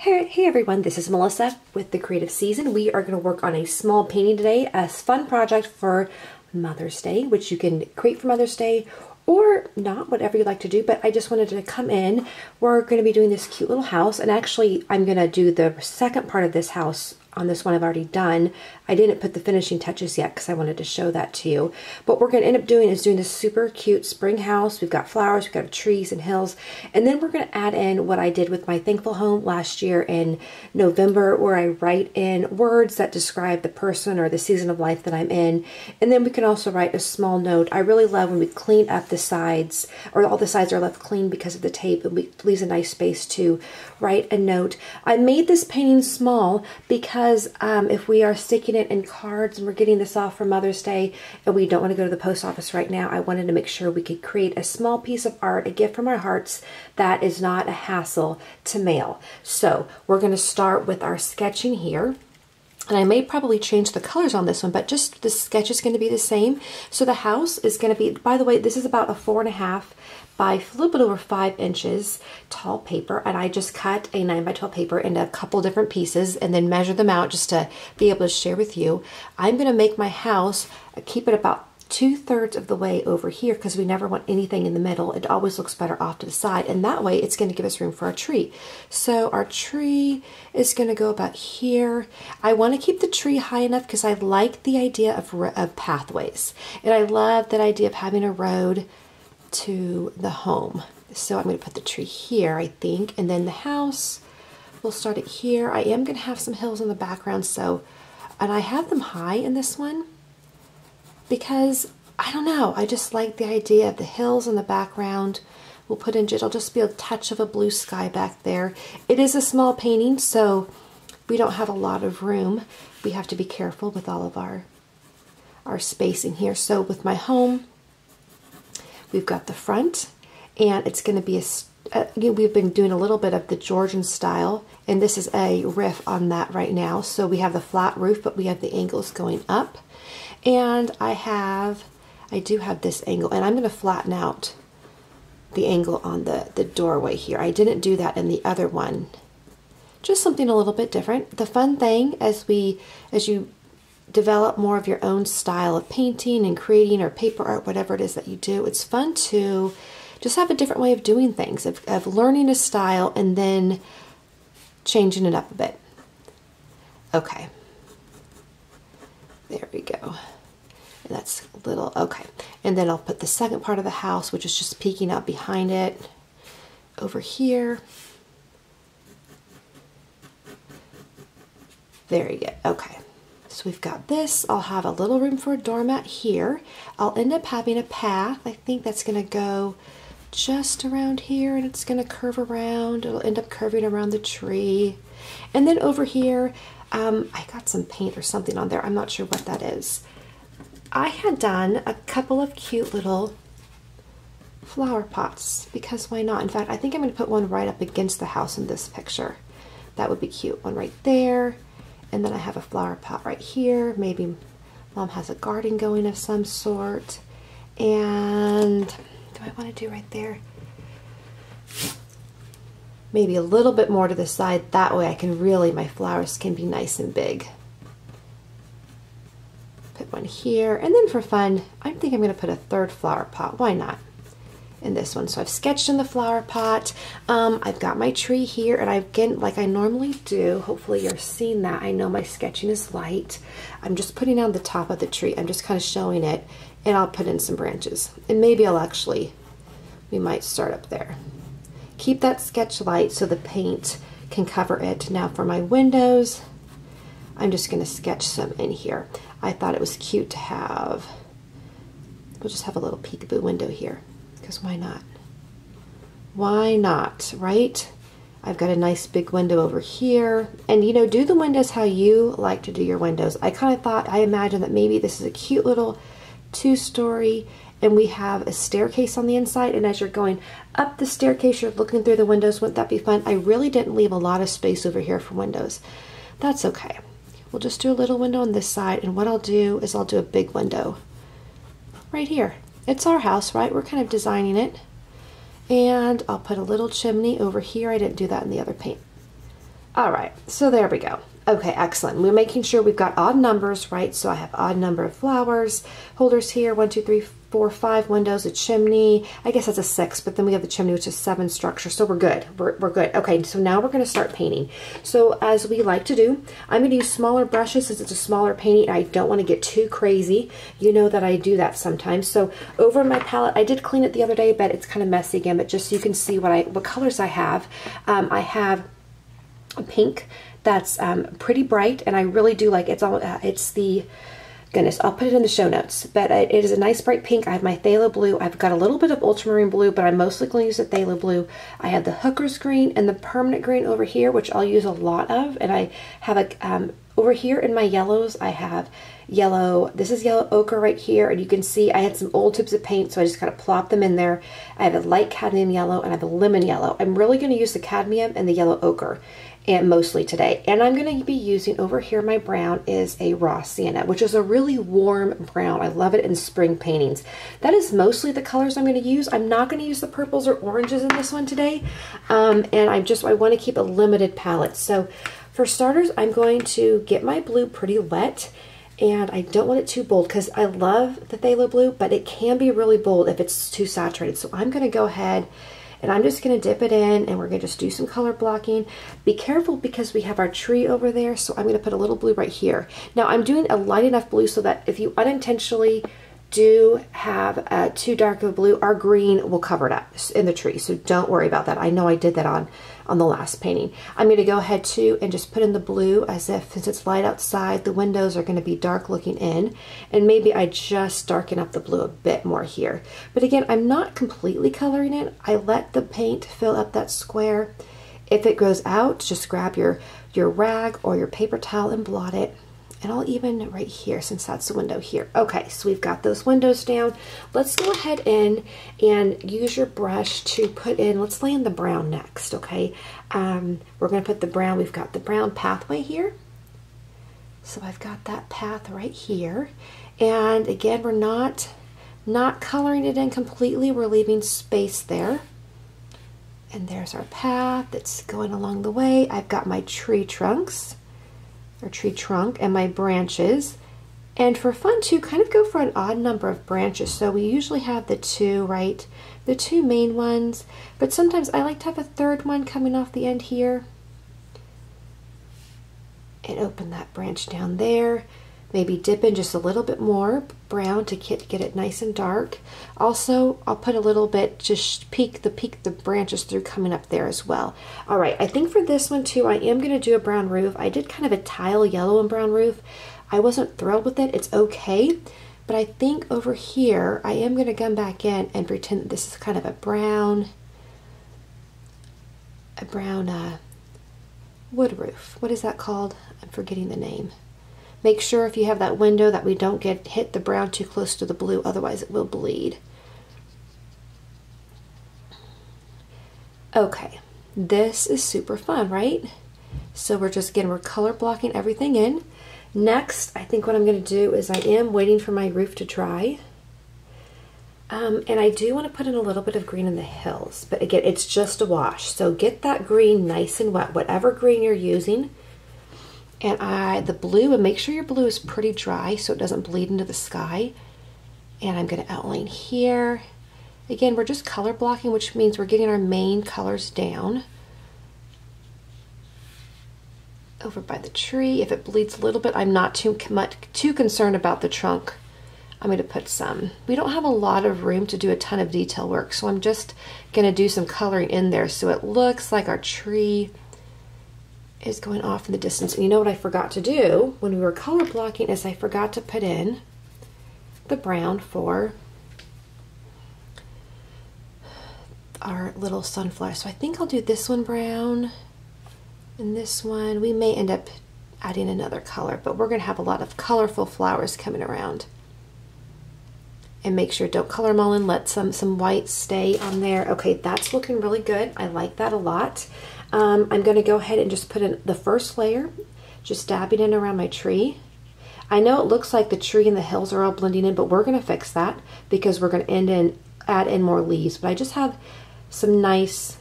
Hey everyone, this is Melissa with The Creative Season. We are going to work on a small painting today, a fun project for Mother's Day, which you can create for Mother's Day or not, whatever you like to do, but I just wanted to come in. We're going to be doing this cute little house, and actually I'm going to do the second part of this house on this one I've already done. I didn't put the finishing touches yet because I wanted to show that to you. But what we're going to end up doing is doing this super cute spring house. We've got flowers, we've got trees and hills, and then we're going to add in what I did with my Thankful Home last year in November, where I write in words that describe the person or the season of life that I'm in. And then we can also write a small note. I really love when we clean up the sides, or all the sides are left clean because of the tape, and it leaves a nice space to write a note. I made this painting small because if we are sticking it in cards and we're getting this off for Mother's Day and we don't want to go to the post office right now, I wanted to make sure we could create a small piece of art, a gift from our hearts that is not a hassle to mail. So we're going to start with our sketching here. And I may probably change the colors on this one, but just the sketch is going to be the same. So the house is going to be, by the way, this is about a 4.5 by a little bit over 5 inches tall paper, and I just cut a 9 by 12 paper into a couple different pieces and then measure them out just to be able to share with you. I'm going to make my house, keep it about 2/3 of the way over here because we never want anything in the middle. It always looks better off to the side, and that way it's going to give us room for our tree. So our tree is going to go about here. I want to keep the tree high enough because I like the idea of pathways, and I love that idea of having a road to the home. So I'm going to put the tree here, I think, and then the house, we'll start it here. I am going to have some hills in the background, so, and I have them high in this one because, I don't know, I just like the idea of the hills in the background. We'll put in, it'll just be a touch of a blue sky back there. It is a small painting, so we don't have a lot of room. We have to be careful with all of our spacing here. So with my home, we've got the front, and it's going to be we've been doing a little bit of the Georgian style, and this is a riff on that right now. So we have the flat roof, but we have the angles going up. And I do have this angle, and I'm going to flatten out the angle on the doorway here. I didn't do that in the other one. Just something a little bit different. The fun thing as you develop more of your own style of painting and creating or paper art, whatever it is that you do, it's fun to just have a different way of doing things, of learning a style and then changing it up a bit. Okay. There we go. And that's a little, okay. And then I'll put the second part of the house, which is just peeking out behind it, over here. There you go. Okay. So we've got this. I'll have a little room for a doormat here. I'll end up having a path. I think that's going to go just around here, and it's going to curve around. It'll end up curving around the tree. And then over here, I got some paint or something on there. I'm not sure what that is. I had done a couple of cute little flower pots because why not? In fact, I think I'm going to put one right up against the house in this picture. That would be cute. One right there. And then I have a flower pot right here. Maybe Mom has a garden going of some sort. And do I want to do right there? Maybe a little bit more to the side. That way I can really, my flowers can be nice and big. Put one here. And then for fun, I think I'm going to put a third flower pot. Why not? In this one. So I've sketched in the flower pot. I've got my tree here, and again, like I normally do, hopefully you're seeing that. I know my sketching is light. I'm just putting on the top of the tree. I'm just kind of showing it, and I'll put in some branches. And maybe we might start up there. Keep that sketch light so the paint can cover it. Now for my windows, I'm just going to sketch some in here. I thought it was cute to have, we'll just have a little peekaboo window here. Because why not? Why not, right? I've got a nice big window over here. And you know, do the windows how you like to do your windows. I imagine that maybe this is a cute little 2-story, and we have a staircase on the inside, and as you're going up the staircase, you're looking through the windows. Wouldn't that be fun? I really didn't leave a lot of space over here for windows. That's okay. We'll just do a little window on this side, and what I'll do is I'll do a big window right here. It's our house, right? We're kind of designing it. And I'll put a little chimney over here. I didn't do that in the other paint. All right, so there we go. Okay, excellent. We're making sure we've got odd numbers, right? So I have odd number of flowers, holders here, 1, 2, 3, 4, 5 windows, a chimney. I guess that's a 6, but then we have the chimney, which is 7 structure. So we're good. We're good. Okay, so now we're going to start painting. So as we like to do, I'm going to use smaller brushes since it's a smaller painting. I don't want to get too crazy. You know that I do that sometimes. So over my palette, I did clean it the other day, but it's kind of messy again. But just so you can see what colors I have a pink that's pretty bright, and I really do like it. It's the, goodness, I'll put it in the show notes, but it is a nice bright pink. I have my phthalo blue. I've got a little bit of ultramarine blue, but I'm mostly going to use the phthalo blue. I have the hooker's green and the permanent green over here, which I'll use a lot of, and I have a over here in my yellows, I have yellow, this is yellow ochre right here, and you can see I had some old tubes of paint, so I just kind of plopped them in there. I have a light cadmium yellow and I have a lemon yellow. I'm really going to use the cadmium and the yellow ochre and mostly today. And I'm going to be using over here, my brown is a raw sienna, which is a really warm brown. I love it in spring paintings. That is mostly the colors I'm going to use. I'm not going to use the purples or oranges in this one today. And I want to keep a limited palette. So for starters, I'm going to get my blue pretty wet, and I don't want it too bold because I love the phthalo blue, but it can be really bold if it's too saturated. So I'm going to go ahead and I'm just going to dip it in, and we're going to just do some color blocking. Be careful because we have our tree over there, so I'm going to put a little blue right here. Now I'm doing a light enough blue so that if you unintentionally do have too dark of a blue, our green will cover it up in the tree, so don't worry about that. I know I did that on the last painting. I'm going to go ahead too and just put in the blue as if, since it's light outside, the windows are going to be dark looking in, and maybe I just darken up the blue a bit more here. But again, I'm not completely coloring it. I let the paint fill up that square. If it goes out, just grab your rag or your paper towel and blot it. And I'll even right here, since that's the window here. Okay, so we've got those windows down. Let's go ahead in and use your brush to put in, let's lay in the brown next, okay? We're gonna put the brown, we've got the brown pathway here. So I've got that path right here. And again, we're not coloring it in completely, we're leaving space there. And there's our path that's going along the way. I've got my tree trunks, or tree trunk, and my branches. And for fun too, kind of go for an odd number of branches. So we usually have the two, right? The two main ones, but sometimes I like to have a third one coming off the end here. And open that branch down there. Maybe dip in just a little bit more brown to get it nice and dark. Also, I'll put a little bit, just peek the branches through coming up there as well. All right, I think for this one too, I am going to do a brown roof. I did kind of a tile yellow and brown roof. I wasn't thrilled with it. It's okay, but I think over here, I am going to come back in and pretend that this is kind of a brown wood roof. What is that called? I'm forgetting the name. Make sure if you have that window that we don't hit the brown too close to the blue, otherwise it will bleed. Okay, this is super fun, right? So we're color blocking everything in. Next, I think what I'm going to do is I am waiting for my roof to dry. And I do want to put in a little bit of green in the hills, but again, it's just a wash. So get that green nice and wet, whatever green you're using. And the blue, and make sure your blue is pretty dry so it doesn't bleed into the sky. And I'm going to outline here. Again, we're just color blocking, which means we're getting our main colors down. Over by the tree, if it bleeds a little bit, I'm not too concerned about the trunk. I'm going to put some. We don't have a lot of room to do a ton of detail work, so I'm just going to do some coloring in there so it looks like our tree is going off in the distance. And you know what I forgot to do when we were color blocking is I forgot to put in the brown for our little sunflower. So I think I'll do this one brown and this one. We may end up adding another color, but we're going to have a lot of colorful flowers coming around. And make sure don't color them all in, let some white stay on there. Okay, that's looking really good. I like that a lot. I'm going to go ahead and just put in the first layer, just dabbing in around my tree. I know it looks like the tree and the hills are all blending in, but we're going to fix that because we're going to add in more leaves. But I just have some nice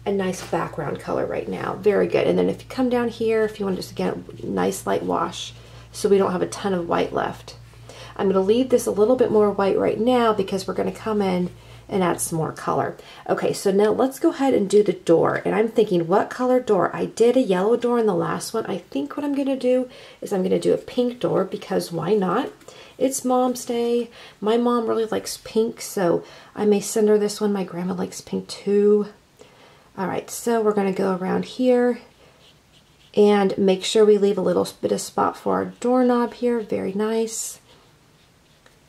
a nice background color right now. Very good. And then if you come down here, if you want to just, again, nice light wash so we don't have a ton of white left. I'm going to leave this a little bit more white right now because we're going to come in and add some more color. Okay, so now let's go ahead and do the door. And I'm thinking, what color door? I did a yellow door in the last one. I think what I'm going to do is I'm going to do a pink door because why not? It's Mom's Day. My mom really likes pink, so I may send her this one. My grandma likes pink too. All right, so we're going to go around here and make sure we leave a little bit of spot for our doorknob here. Very nice.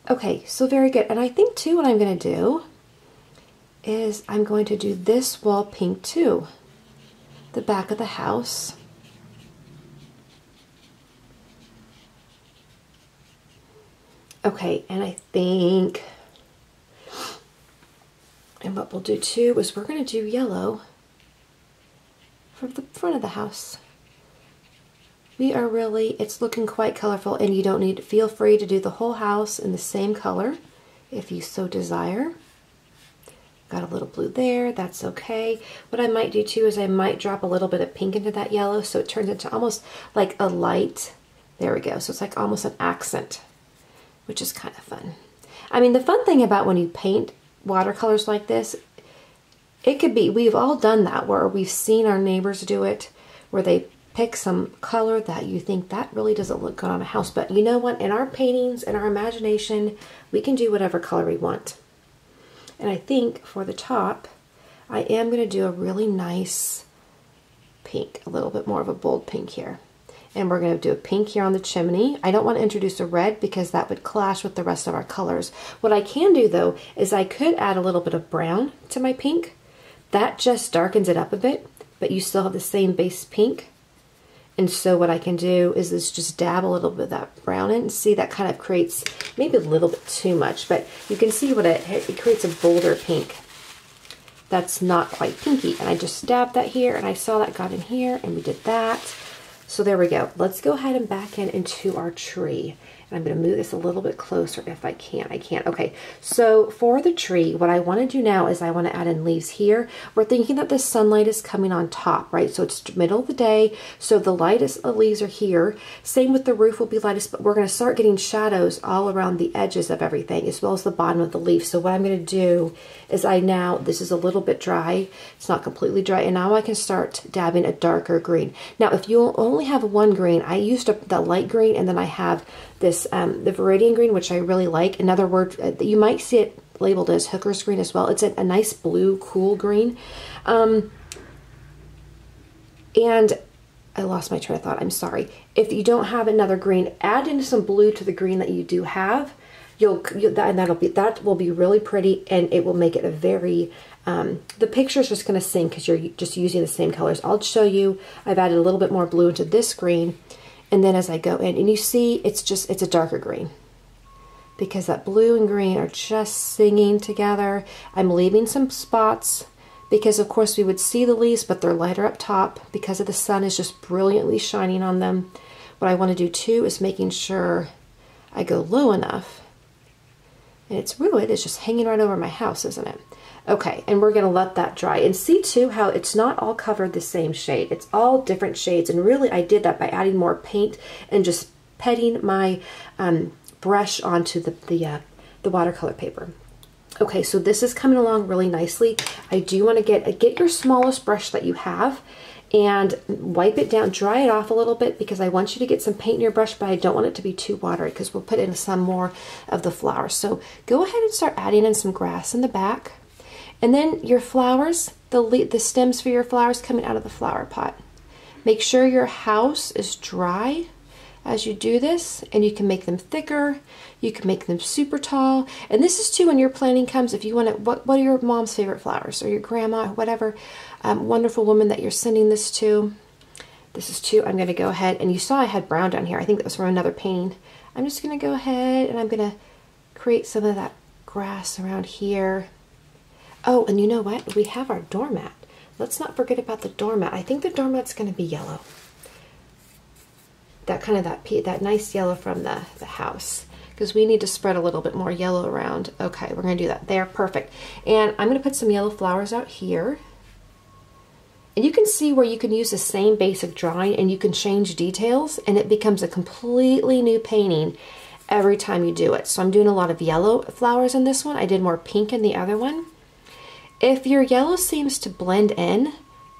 Okay, so very good. And I think too what I'm going to do is I'm going to do this wall pink too. The back of the house. Okay, and I think, and what we'll do too is we're going to do yellow for the front of the house. We are really, it's looking quite colorful, and you don't need, feel free to do the whole house in the same color if you so desire. Got a little blue there, that's okay. What I might do too is I might drop a little bit of pink into that yellow so it turns into almost like a light, there we go, so it's like almost an accent, which is kind of fun. I mean, the fun thing about when you paint watercolors like this, it could be, we've all done that where we've seen our neighbors do it, where they pick some color that you think that really doesn't look good on a house. But you know what? In our paintings, in our imagination, we can do whatever color we want. And I think for the top, I am going to do a really nice pink, a little bit more of a bold pink here. And we're going to do a pink here on the chimney. I don't want to introduce a red because that would clash with the rest of our colors. What I can do though is I could add a little bit of brown to my pink. That just darkens it up a bit, but you still have the same base pink. And so what I can do is just dab a little bit of that brown in, and see that kind of creates maybe a little bit too much, but you can see what it creates a bolder pink. That's not quite pinky. And I just dabbed that here, and I saw that got in here, and we did that. So there we go. Let's go ahead and back into our tree. And I'm going to move this a little bit closer if I can. I can't. Okay, so for the tree, what I want to do now is I want to add in leaves here. We're thinking that the sunlight is coming on top, right? So it's middle of the day, so the lightest leaves are here. Same with the roof will be lightest, but we're going to start getting shadows all around the edges of everything, as well as the bottom of the leaf. So what I'm going to do is this is a little bit dry. It's not completely dry, and now I can start dabbing a darker green. Now, if you only have one green, I used the light green, and then I have this the Viridian green, which I really like. In other words, you might see it labeled as hooker's green as well. It's a nice blue, cool green. And I lost my train of thought. I'm sorry. If you don't have another green, add in some blue to the green that you do have. That will be really pretty, and it will make it a very the picture is just going to sing because you're just using the same colors. I'll show you. I've added a little bit more blue into this green. And then as I go in, and you see, it's a darker green because that blue and green are just singing together. I'm leaving some spots because of course we would see the leaves, but they're lighter up top because of the sun is just brilliantly shining on them. What I want to do too is making sure I go low enough. And it's just hanging right over my house, isn't it? Okay, and we're going to let that dry. And see too how it's not all covered the same shade. It's all different shades. And really I did that by adding more paint and just petting my brush onto the watercolor paper. Okay, so this is coming along really nicely. I do want to get your smallest brush that you have and wipe it down, dry it off a little bit because I want you to get some paint in your brush, but I don't want it to be too watery because we'll put in some more of the flowers. So go ahead and start adding in some grass in the back. And then your flowers, the stems for your flowers coming out of the flower pot. Make sure your house is dry as you do this, and you can make them thicker, you can make them super tall. And this is too when your planning comes, if you want to, what are your mom's favorite flowers, or your grandma, whatever wonderful woman that you're sending this to. This is too, I'm going to go ahead, and you saw I had brown down here. I think that was from another painting. I'm just going to go ahead and I'm going to create some of that grass around here. Oh, and you know what? We have our doormat. Let's not forget about the doormat. I think the doormat's going to be yellow. That nice yellow from the house, because we need to spread a little bit more yellow around. Okay, we're going to do that there. Perfect. And I'm going to put some yellow flowers out here. And you can see where you can use the same basic drawing and you can change details and it becomes a completely new painting every time you do it. So I'm doing a lot of yellow flowers in this one. I did more pink in the other one. If your yellow seems to blend in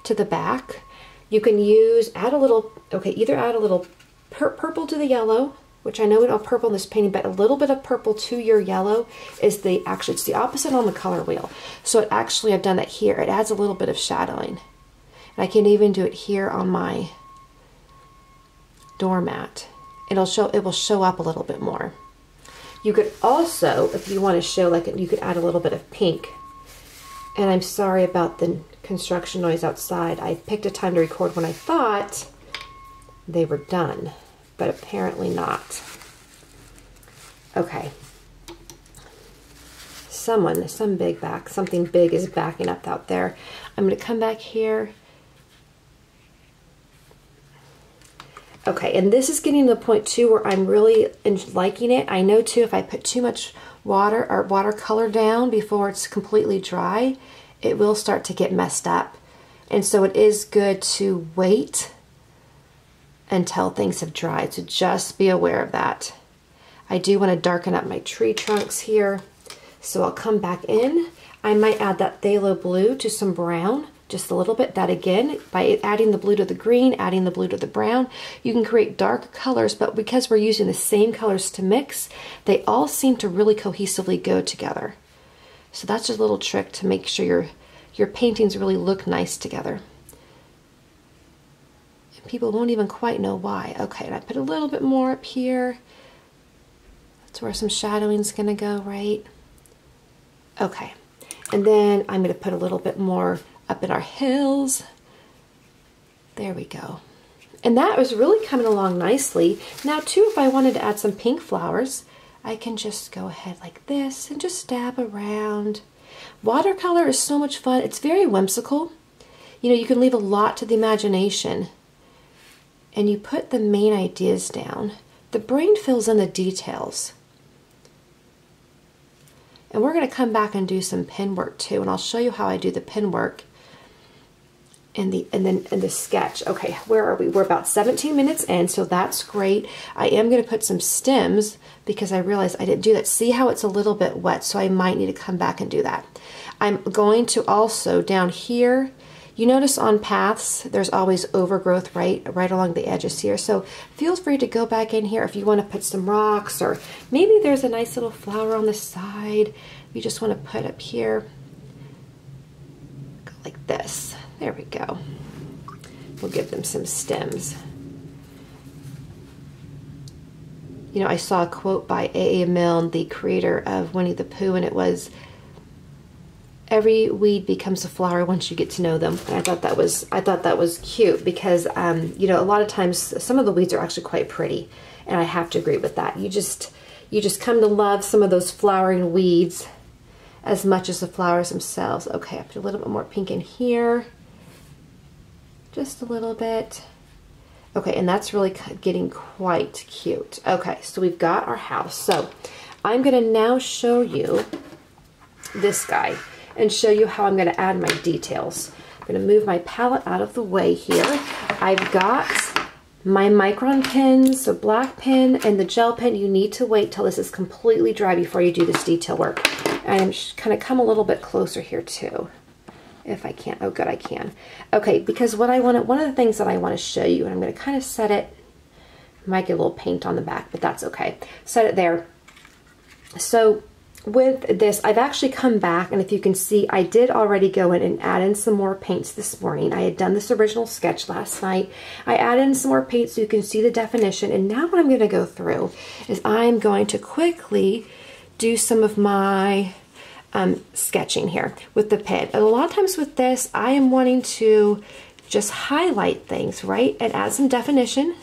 to the back, you can add a little, either add a little purple to the yellow, which I know we don't have purple in this painting, but a little bit of purple to your yellow is it's the opposite on the color wheel. So I've done that here. It adds a little bit of shadowing. And I can even do it here on my doormat. It will show up a little bit more. You could also, if you want to show you could add a little bit of pink. And I'm sorry about the construction noise outside. I picked a time to record when I thought they were done, but apparently not. Okay. Something big is backing up out there. I'm going to come back here. Okay, and this is getting to the point too where I'm really liking it. I know too if I put too much water or watercolor down before it's completely dry, it will start to get messed up. And so it is good to wait until things have dried. So just be aware of that. I do want to darken up my tree trunks here. So I'll come back in. I might add that phthalo blue to some brown, just a little bit. That again, by adding the blue to the green, adding the blue to the brown, you can create dark colors, but because we're using the same colors to mix, they all seem to really cohesively go together. So that's just a little trick to make sure your paintings really look nice together. And people won't even quite know why. Okay, and I put a little bit more up here. That's where some shadowing is going to go, right? Okay, and then I'm going to put a little bit more up in our hills. There we go. And that was really coming along nicely. Now too, if I wanted to add some pink flowers, I can just go ahead like this and just dab around. Watercolor is so much fun. It's very whimsical. You know, you can leave a lot to the imagination. And you put the main ideas down. The brain fills in the details. And we're going to come back and do some pen work too, and I'll show you how I do the pen work in the sketch. Okay, where are we? We're about 17 minutes in, so that's great. I am going to put some stems because I realized I didn't do that. See how it's a little bit wet, so I might need to come back and do that. I'm going to also down here, you notice on paths there's always overgrowth right along the edges here, so feel free to go back in here if you want to put some rocks, or maybe there's a nice little flower on the side you just want to put up here. Go like this. There we go. We'll give them some stems. You know, I saw a quote by A.A. Milne, the creator of Winnie the Pooh, and it was, every weed becomes a flower once you get to know them. And I thought that was cute because you know, a lot of times some of the weeds are actually quite pretty, and I have to agree with that. You just come to love some of those flowering weeds as much as the flowers themselves. Okay, I put a little bit more pink in here, just a little bit. Okay, and that's really getting quite cute. Okay, so we've got our house. So I'm going to now show you this guy and show you how I'm going to add my details. I'm going to move my palette out of the way here. I've got my micron pens, so black pen and the gel pen. You need to wait till this is completely dry before you do this detail work. And I'm just kind of come a little bit closer here too, if I can. Oh, good, I can. Okay, because what I want, one of the things that I want to show you, and I'm going to kind of set it, might get a little paint on the back, but that's okay. Set it there. So with this, I've actually come back, and if you can see, I did already go in and add in some more paints this morning. I had done this original sketch last night. I added in some more paint so you can see the definition, and now what I'm going to go through is I'm going to quickly do some of my sketching here with the pen. And a lot of times with this, I am wanting to just highlight things, right, and add some definition.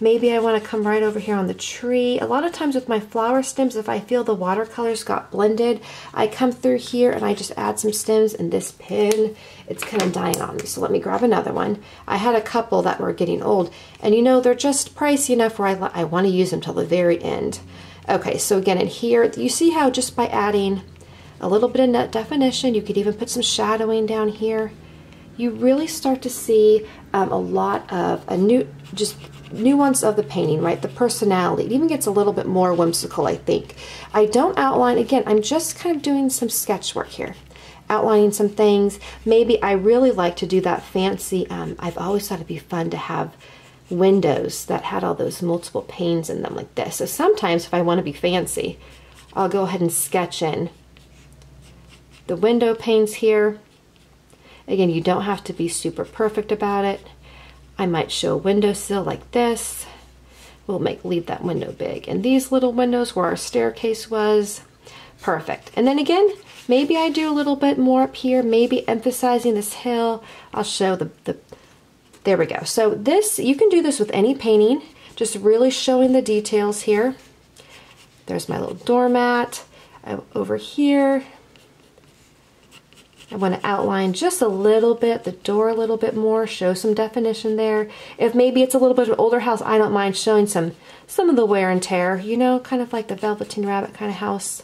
Maybe I want to come right over here on the tree. A lot of times with my flower stems, if I feel the watercolors got blended, I come through here and I just add some stems, and this pen, it's kind of dying on me. So let me grab another one. I had a couple that were getting old, and you know, they're just pricey enough where I want to use them till the very end. Okay, so again in here, you see how just by adding a little bit of net definition, you could even put some shadowing down here you really start to see a lot of just nuance of the painting, right? The personality. It even gets a little bit more whimsical, I think. I don't outline, again, I'm just kind of doing some sketch work here. Outlining some things. Maybe I really like to do that fancy, I've always thought it'd be fun to have windows that had all those multiple panes in them like this. So sometimes if I want to be fancy, I'll go ahead and sketch in the window panes here. Again, you don't have to be super perfect about it. I might show a windowsill like this. We'll leave that window big. And these little windows where our staircase was. Perfect. And then again, maybe I do a little bit more up here, maybe emphasizing this hill. I'll show there we go. So this, you can do this with any painting, just really showing the details here. There's my little doormat. Over here, I want to outline just a little bit, the door a little bit more, show some definition there. If maybe it's a little bit of an older house, I don't mind showing some of the wear and tear, you know, kind of like the Velveteen Rabbit kind of house.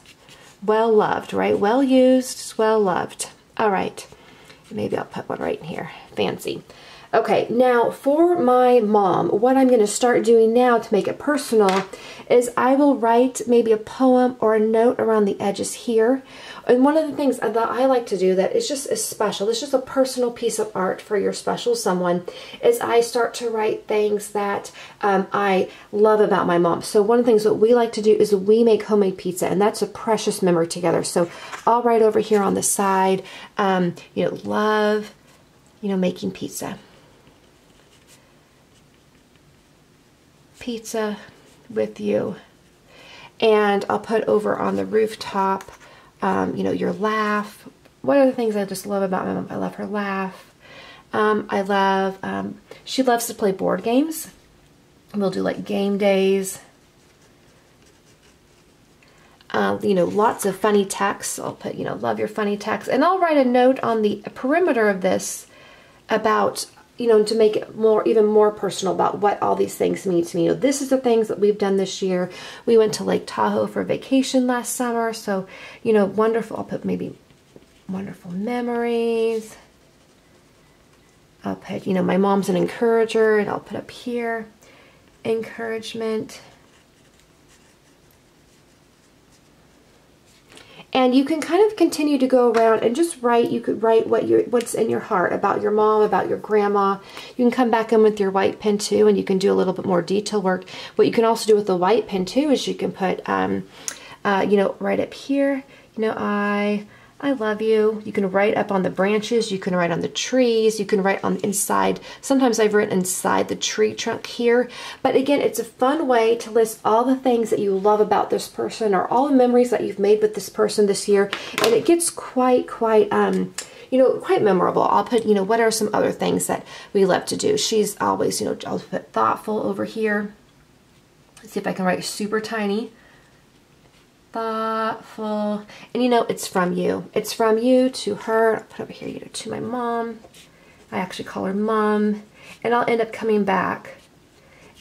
Well loved, right? Well used, well loved. All right, maybe I'll put one right in here. Fancy. Okay, now for my mom, what I'm going to start doing now to make it personal is I will write maybe a poem or a note around the edges here. And one of the things that I like to do that is just special, it's just a personal piece of art for your special someone, is I start to write things that I love about my mom. So one of the things that we like to do is we make homemade pizza, and that's a precious memory together. So I'll write over here on the side, you know, love, you know, making pizza. Pizza with you. And I'll put over on the rooftop, you know, your laugh. One of the things I just love about my mom, I love her laugh. I love, she loves to play board games. We'll do like game days. You know, lots of funny texts. I'll put, you know, love your funny texts. And I'll write a note on the perimeter of this about, you know, to make it even more personal about what all these things mean to me. You know, this is the things that we've done this year. We went to Lake Tahoe for vacation last summer. So, you know, wonderful. I'll put maybe wonderful memories. I'll put, you know, my mom's an encourager, and I'll put up here, encouragement. And you can kind of continue to go around and just write. You could write what's in your heart about your mom, about your grandma. You can come back in with your white pen too, and you can do a little bit more detail work. What you can also do with the white pen too is you can put, you know, right up here, you know, I love you. You can write up on the branches. You can write on the trees. You can write on inside. Sometimes I've written inside the tree trunk here. But again, it's a fun way to list all the things that you love about this person, or all the memories that you've made with this person this year. And it gets quite, you know, quite memorable. I'll put, you know, what are some other things that we love to do? She's always, you know, I'll put thoughtful over here. Let's see if I can write super tiny. Thoughtful. And you know, it's from you. It's from you to her. I'll put over here, you know, to my mom. I actually call her Mom. And I'll end up coming back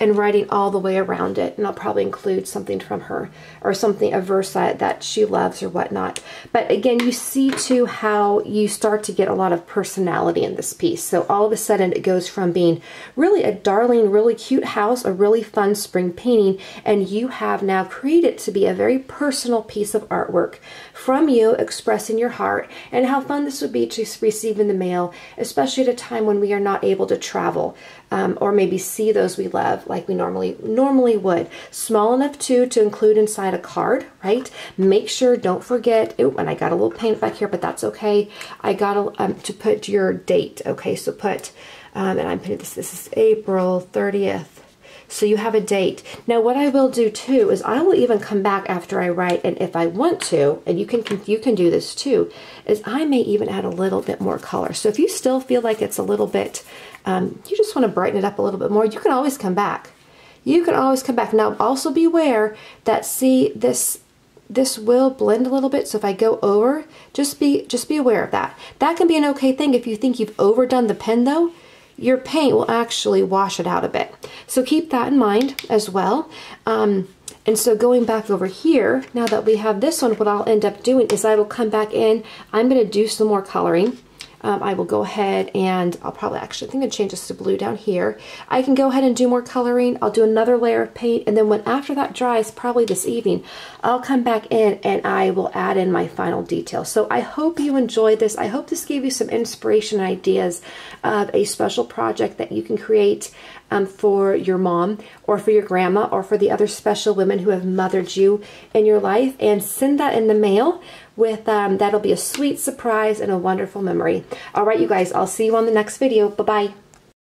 and writing all the way around it. And I'll probably include something from her, or something, a verse that she loves or whatnot. But again, you see too how you start to get a lot of personality in this piece. So all of a sudden it goes from being really a darling, really cute house, a really fun spring painting, and you have now created to be a very personal piece of artwork from you, expressing your heart, and how fun this would be to receive in the mail, especially at a time when we are not able to travel, or maybe see those we love like we normally would. Small enough too to include inside a card, right? Make sure, don't forget, oh, and I got a little paint back here, but that's okay. I got to put your date, okay? So put, and I'm putting this is April 30th. So you have a date. Now what I will do too is I will even come back after I write, and if I want to, and you can do this too, is I may even add a little bit more color. So if you still feel like it's a little bit, you just want to brighten it up a little bit more, you can always come back. You can always come back. Now also beware that, see, this will blend a little bit, so if I go over, just be aware of that. That can be an okay thing. If you think you've overdone the pen though, your paint will actually wash it out a bit. So keep that in mind as well. And so going back over here, now that we have this one, what I'll end up doing is I will come back in, I'm going to do some more coloring. I will go ahead and I'll probably actually, I think I'll change this to blue down here. I can go ahead and do more coloring. I'll do another layer of paint, and then when after that dries, probably this evening, I'll come back in and I will add in my final details. So I hope you enjoyed this. I hope this gave you some inspiration and ideas of a special project that you can create for your mom or for your grandma or for the other special women who have mothered you in your life, and send that in the mail with that'll be a sweet surprise and a wonderful memory. All right, you guys, I'll see you on the next video. Bye-bye.